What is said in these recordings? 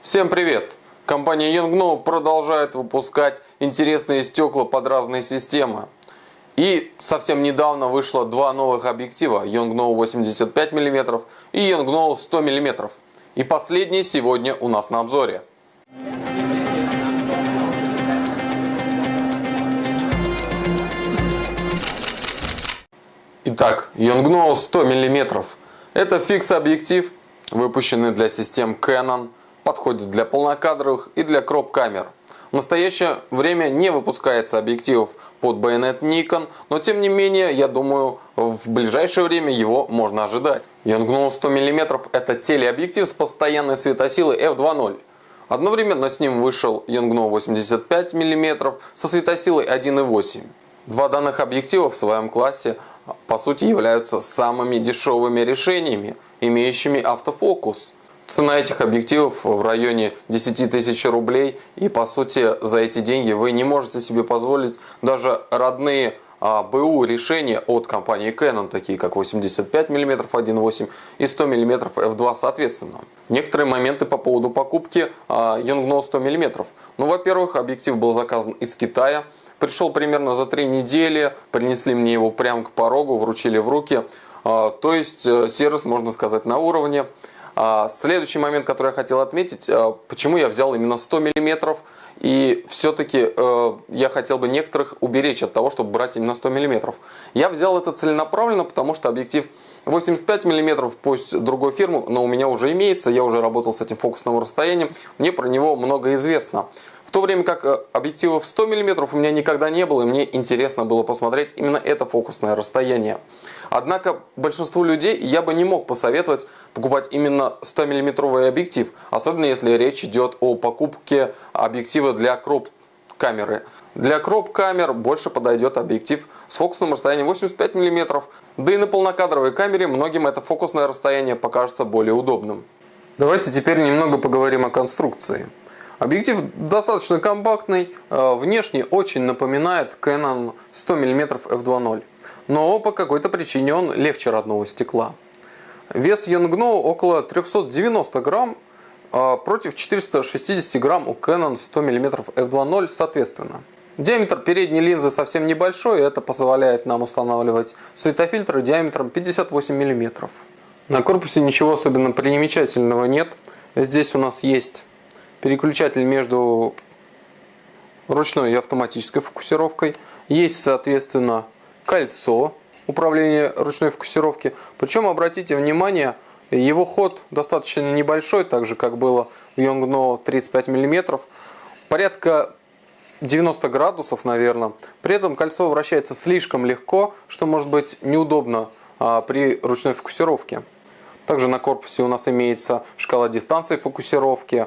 Всем привет! Компания Yongnuo продолжает выпускать интересные стекла под разные системы. И совсем недавно вышло два новых объектива Yongnuo 85 мм и Yongnuo 100 мм. И последний сегодня у нас на обзоре. Итак, Yongnuo 100 мм. Это фикс-объектив, выпущенный для систем Canon, подходит для полнокадровых и для кроп-камер. В настоящее время не выпускается объективов под байонет Nikon, но тем не менее, я думаю, в ближайшее время его можно ожидать. Yongnuo 100 мм это телеобъектив с постоянной светосилой f2.0. Одновременно с ним вышел Yongnuo 85 мм со светосилой 1.8. Два данных объектива в своем классе по сути являются самыми дешевыми решениями, имеющими автофокус. Цена этих объективов в районе 10 тысяч рублей, и по сути за эти деньги вы не можете себе позволить даже родные БУ решения от компании Canon, такие как 85 мм 1.8 и 100 мм f2 соответственно. Некоторые моменты по поводу покупки Yongnuo 100 мм. Ну, во-первых, объектив был заказан из Китая, пришел примерно за 3 недели, принесли мне его прямо к порогу, вручили в руки, то есть сервис, можно сказать, на уровне. Следующий момент, который я хотел отметить, почему я взял именно 100 мм, и все-таки я хотел бы некоторых уберечь от того, чтобы брать именно 100 мм. Я взял это целенаправленно, потому что объектив 85 мм, пусть другой фирмы, но у меня уже имеется, я уже работал с этим фокусным расстоянием, мне про него много известно. В то время как объективов 100 мм у меня никогда не было, и мне интересно было посмотреть именно это фокусное расстояние. Однако большинству людей я бы не мог посоветовать покупать именно 100 мм объектив, особенно если речь идет о покупке объектива для кроп-камеры. Для кроп-камер больше подойдет объектив с фокусным расстоянием 85 мм, да и на полнокадровой камере многим это фокусное расстояние покажется более удобным. Давайте теперь немного поговорим о конструкции. Объектив достаточно компактный, внешне очень напоминает Canon 100 мм f2.0, но по какой-то причине он легче родного стекла. Вес Yongnuo около 390 грамм против 460 грамм у Canon 100 мм f2.0 соответственно. Диаметр передней линзы совсем небольшой, и это позволяет нам устанавливать светофильтры диаметром 58 мм. На корпусе ничего особенно примечательного нет. Здесь у нас есть переключатель между ручной и автоматической фокусировкой. Есть, соответственно, кольцо управления ручной фокусировки. Причем, обратите внимание, его ход достаточно небольшой, так же как было в Yongnuo 35 мм. Порядка 90 градусов, наверное. При этом кольцо вращается слишком легко, что может быть неудобно при ручной фокусировке. Также на корпусе у нас имеется шкала дистанции фокусировки.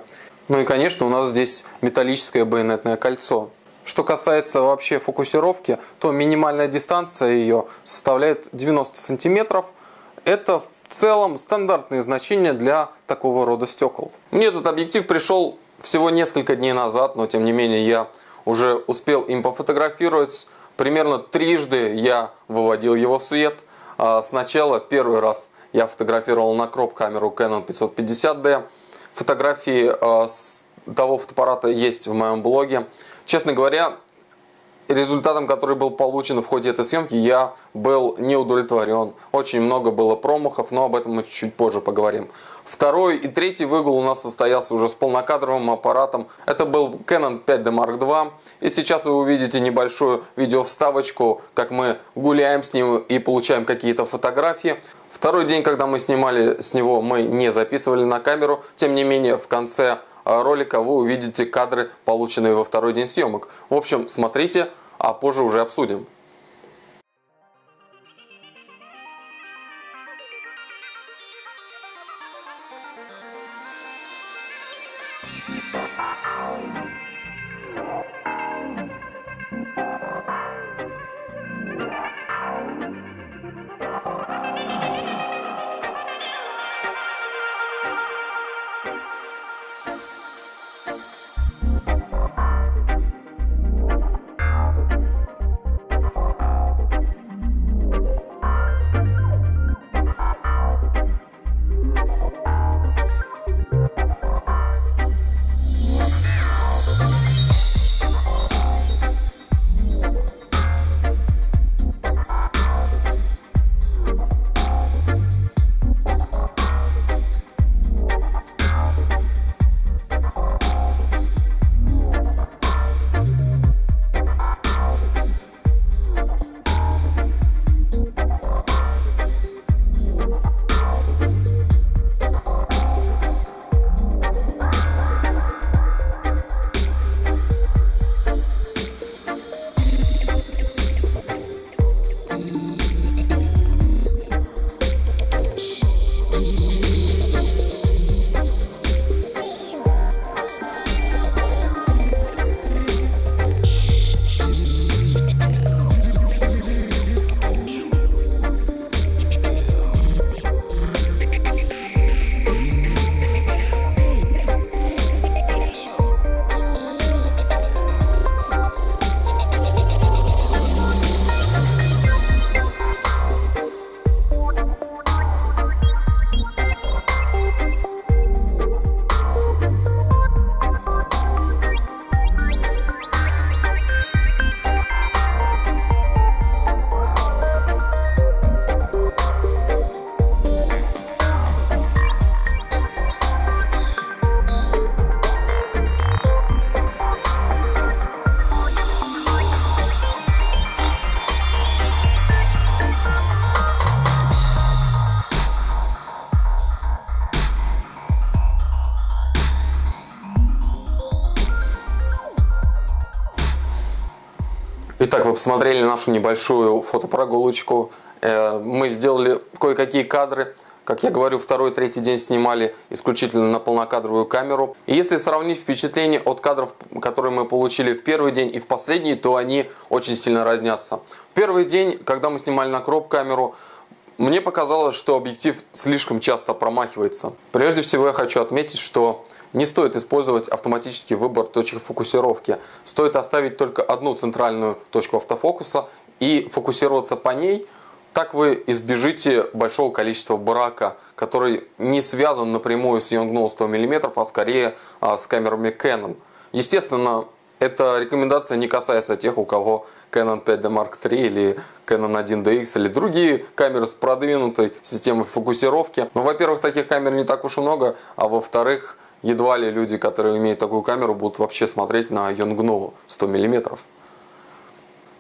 Ну и, конечно, у нас здесь металлическое байонетное кольцо. Что касается вообще фокусировки, то минимальная дистанция ее составляет 90 см. Это в целом стандартные значения для такого рода стекол. Мне этот объектив пришел всего несколько дней назад, но тем не менее я уже успел им пофотографировать. Примерно трижды я выводил его в свет. Сначала первый раз я фотографировал на кроп-камеру Canon 550D. Фотографии с того фотоаппарата есть в моем блоге. Честно говоря, результатом, который был получен в ходе этой съемки, я был не удовлетворен. Очень много было промахов, но об этом мы чуть позже поговорим. Второй и третий выгул у нас состоялся уже с полнокадровым аппаратом. Это был Canon 5D Mark II. И сейчас вы увидите небольшую видеовставочку, как мы гуляем с ним и получаем какие-то фотографии. Второй день, когда мы снимали с него, мы не записывали на камеру. Тем не менее, в конце ролика вы увидите кадры, полученные во второй день съемок. В общем, смотрите, а позже уже обсудим. Итак, вы посмотрели нашу небольшую фотопрогулочку. Мы сделали кое-какие кадры. Как я говорю, второй, третий день снимали исключительно на полнокадровую камеру. И если сравнить впечатления от кадров, которые мы получили в первый день и в последний, то они очень сильно разнятся. В первый день, когда мы снимали на кроп-камеру, мне показалось, что объектив слишком часто промахивается. Прежде всего я хочу отметить, что не стоит использовать автоматический выбор точек фокусировки. Стоит оставить только одну центральную точку автофокуса и фокусироваться по ней. Так вы избежите большого количества брака, который не связан напрямую с Yongnuo 100 мм, а скорее с камерами Canon. Естественно, эта рекомендация не касается тех, у кого Canon 5D Mark III или Canon 1DX или другие камеры с продвинутой системой фокусировки. Но, во-первых, таких камер не так уж и много, а во-вторых, едва ли люди, которые имеют такую камеру, будут вообще смотреть на Yongnuo 100 мм.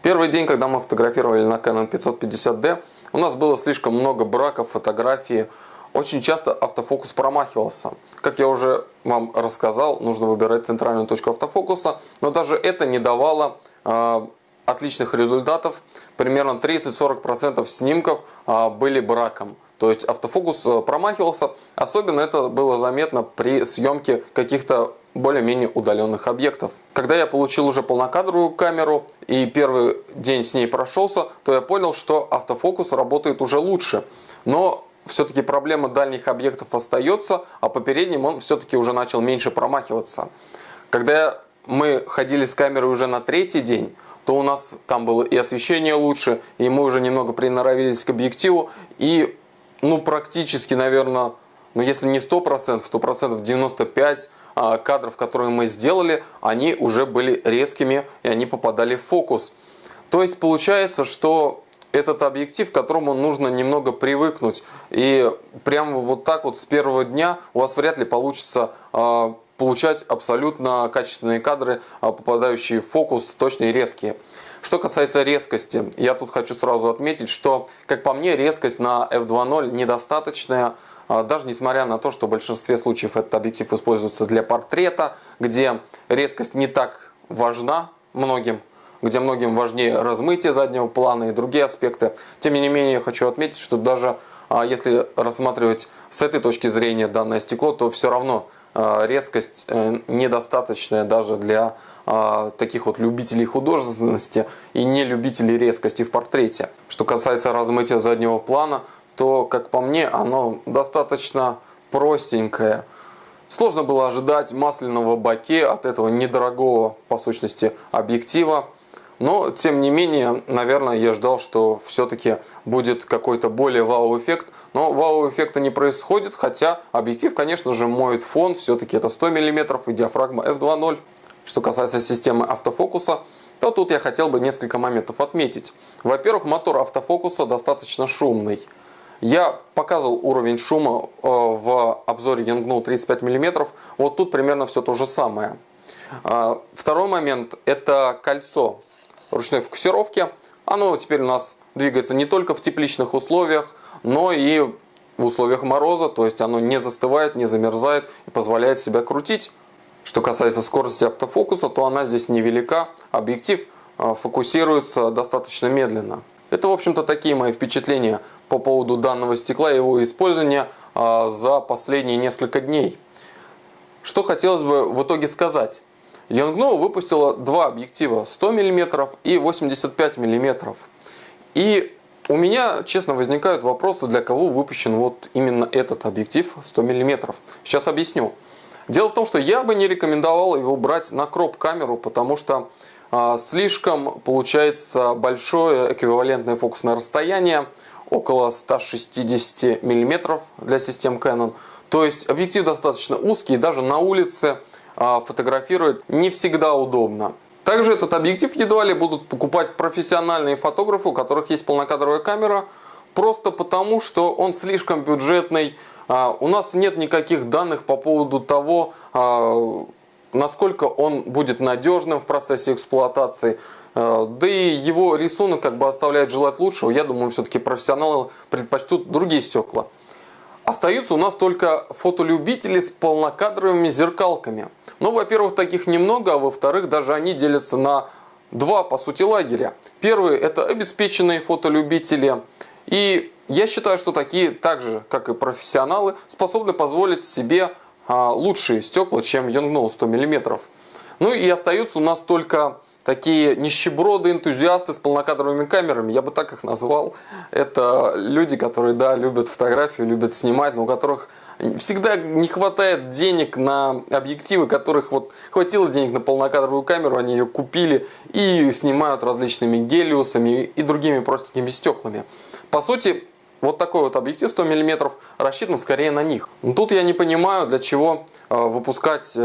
Первый день, когда мы фотографировали на Canon 550D, у нас было слишком много браков фотографии. Очень часто автофокус промахивался. Как я уже вам рассказал, нужно выбирать центральную точку автофокуса, но даже это не давало отличных результатов. Примерно 30-40% снимков были браком. То есть автофокус промахивался. Особенно это было заметно при съемке каких-то более-менее удаленных объектов. Когда я получил уже полнокадровую камеру и первый день с ней прошелся, то я понял, что автофокус работает уже лучше. Но все-таки проблема дальних объектов остается, а по передним он все-таки уже начал меньше промахиваться. Когда мы ходили с камерой уже на третий день, то у нас там было и освещение лучше, и мы уже немного приноровились к объективу, и практически, наверное, если не 100%, то 95% кадров, которые мы сделали, они уже были резкими, и они попадали в фокус. То есть получается, что этот объектив, к которому нужно немного привыкнуть. И прямо вот так вот с первого дня у вас вряд ли получится получать абсолютно качественные кадры, попадающие в фокус, точные и резкие. Что касается резкости, я тут хочу сразу отметить, что, как по мне, резкость на f2.0 недостаточная. Даже несмотря на то, что в большинстве случаев этот объектив используется для портрета, где резкость не так важна многим, где многим важнее размытие заднего плана и другие аспекты. Тем не менее, я хочу отметить, что даже если рассматривать с этой точки зрения данное стекло, то все равно резкость недостаточная даже для таких вот любителей художественности и не любителей резкости в портрете. Что касается размытия заднего плана, то, как по мне, оно достаточно простенькое. Сложно было ожидать масляного боке от этого недорогого, по сущности, объектива. Но, тем не менее, наверное, я ждал, что все-таки будет какой-то более вау-эффект. Но вау-эффекта не происходит, хотя объектив, конечно же, моет фон. Все-таки это 100 мм и диафрагма f2.0. Что касается системы автофокуса, то тут я хотел бы несколько моментов отметить. Во-первых, мотор автофокуса достаточно шумный. Я показывал уровень шума в обзоре Yongnuo 35 мм. Вот тут примерно все то же самое. Второй момент – это кольцо ручной фокусировки. Оно теперь у нас двигается не только в тепличных условиях, но и в условиях мороза. То есть оно не застывает, не замерзает и позволяет себя крутить. Что касается скорости автофокуса, то она здесь невелика. Объектив фокусируется достаточно медленно. Это, в общем-то, такие мои впечатления по поводу данного стекла и его использования за последние несколько дней. Что хотелось бы в итоге сказать. Yongnuo выпустила два объектива 100 мм и 85 мм. И у меня, честно, возникают вопросы, для кого выпущен вот именно этот объектив 100 мм. Сейчас объясню. Дело в том, что я бы не рекомендовал его брать на кроп-камеру, потому что слишком получается большое эквивалентное фокусное расстояние, около 160 мм для систем Canon. То есть объектив достаточно узкий, и даже на улице фотографировать не всегда удобно. Также этот объектив едва ли будут покупать профессиональные фотографы, у которых есть полнокадровая камера, просто потому, что он слишком бюджетный. У нас нет никаких данных по поводу того, насколько он будет надежным в процессе эксплуатации. Да и его рисунок оставляет желать лучшего. Я думаю, все-таки профессионалы предпочтут другие стекла. Остаются у нас только фотолюбители с полнокадровыми зеркалками. Ну, во-первых, таких немного, а во-вторых, даже они делятся на два, по сути, лагеря. Первый – это обеспеченные фотолюбители. И я считаю, что такие, так же, как и профессионалы, способны позволить себе лучшие стекла, чем Yongnuo 100 мм. Ну и остаются у нас только такие нищеброды, энтузиасты с полнокадровыми камерами, я бы так их назвал. Это люди, которые, да, любят фотографию, любят снимать, но у которых всегда не хватает денег на объективы, которых вот хватило денег на полнокадровую камеру, они ее купили и снимают различными гелиусами и другими простенькими стеклами. По сути, вот такой вот объектив 100 мм рассчитан скорее на них. Но тут я не понимаю, для чего выпускать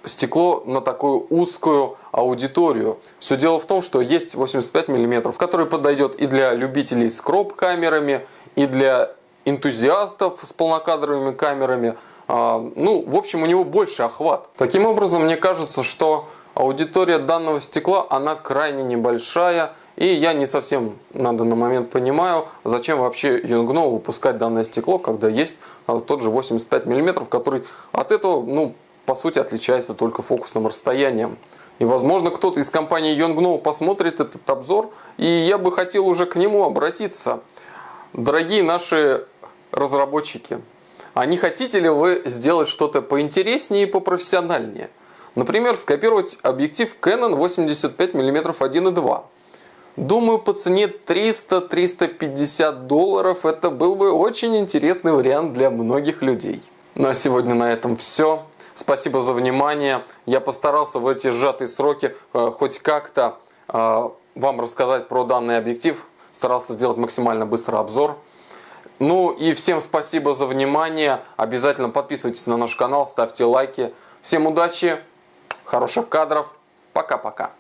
стекло на такую узкую аудиторию. Все дело в том, что есть 85 мм, который подойдет и для любителей с кроп-камерами, и для энтузиастов с полнокадровыми камерами. Ну, в общем, у него больше охват. Таким образом, мне кажется, что аудитория данного стекла, она крайне небольшая, и я не совсем на данный момент понимаю, зачем вообще Yongnuo выпускать данное стекло, когда есть тот же 85 мм, который от этого, ну, по сути, отличается только фокусным расстоянием. И, возможно, кто-то из компании Yongnuo посмотрит этот обзор, и я бы хотел уже к нему обратиться. Дорогие наши разработчики, а не хотите ли вы сделать что-то поинтереснее и попрофессиональнее? Например, скопировать объектив Canon 85 мм 1.2. Думаю, по цене $300-350 это был бы очень интересный вариант для многих людей. Ну а сегодня на этом все. Спасибо за внимание. Я постарался в эти сжатые сроки хоть как-то вам рассказать про данный объектив. Старался сделать максимально быстрый обзор. Ну и всем спасибо за внимание. Обязательно подписывайтесь на наш канал, ставьте лайки. Всем удачи, хороших кадров. Пока-пока.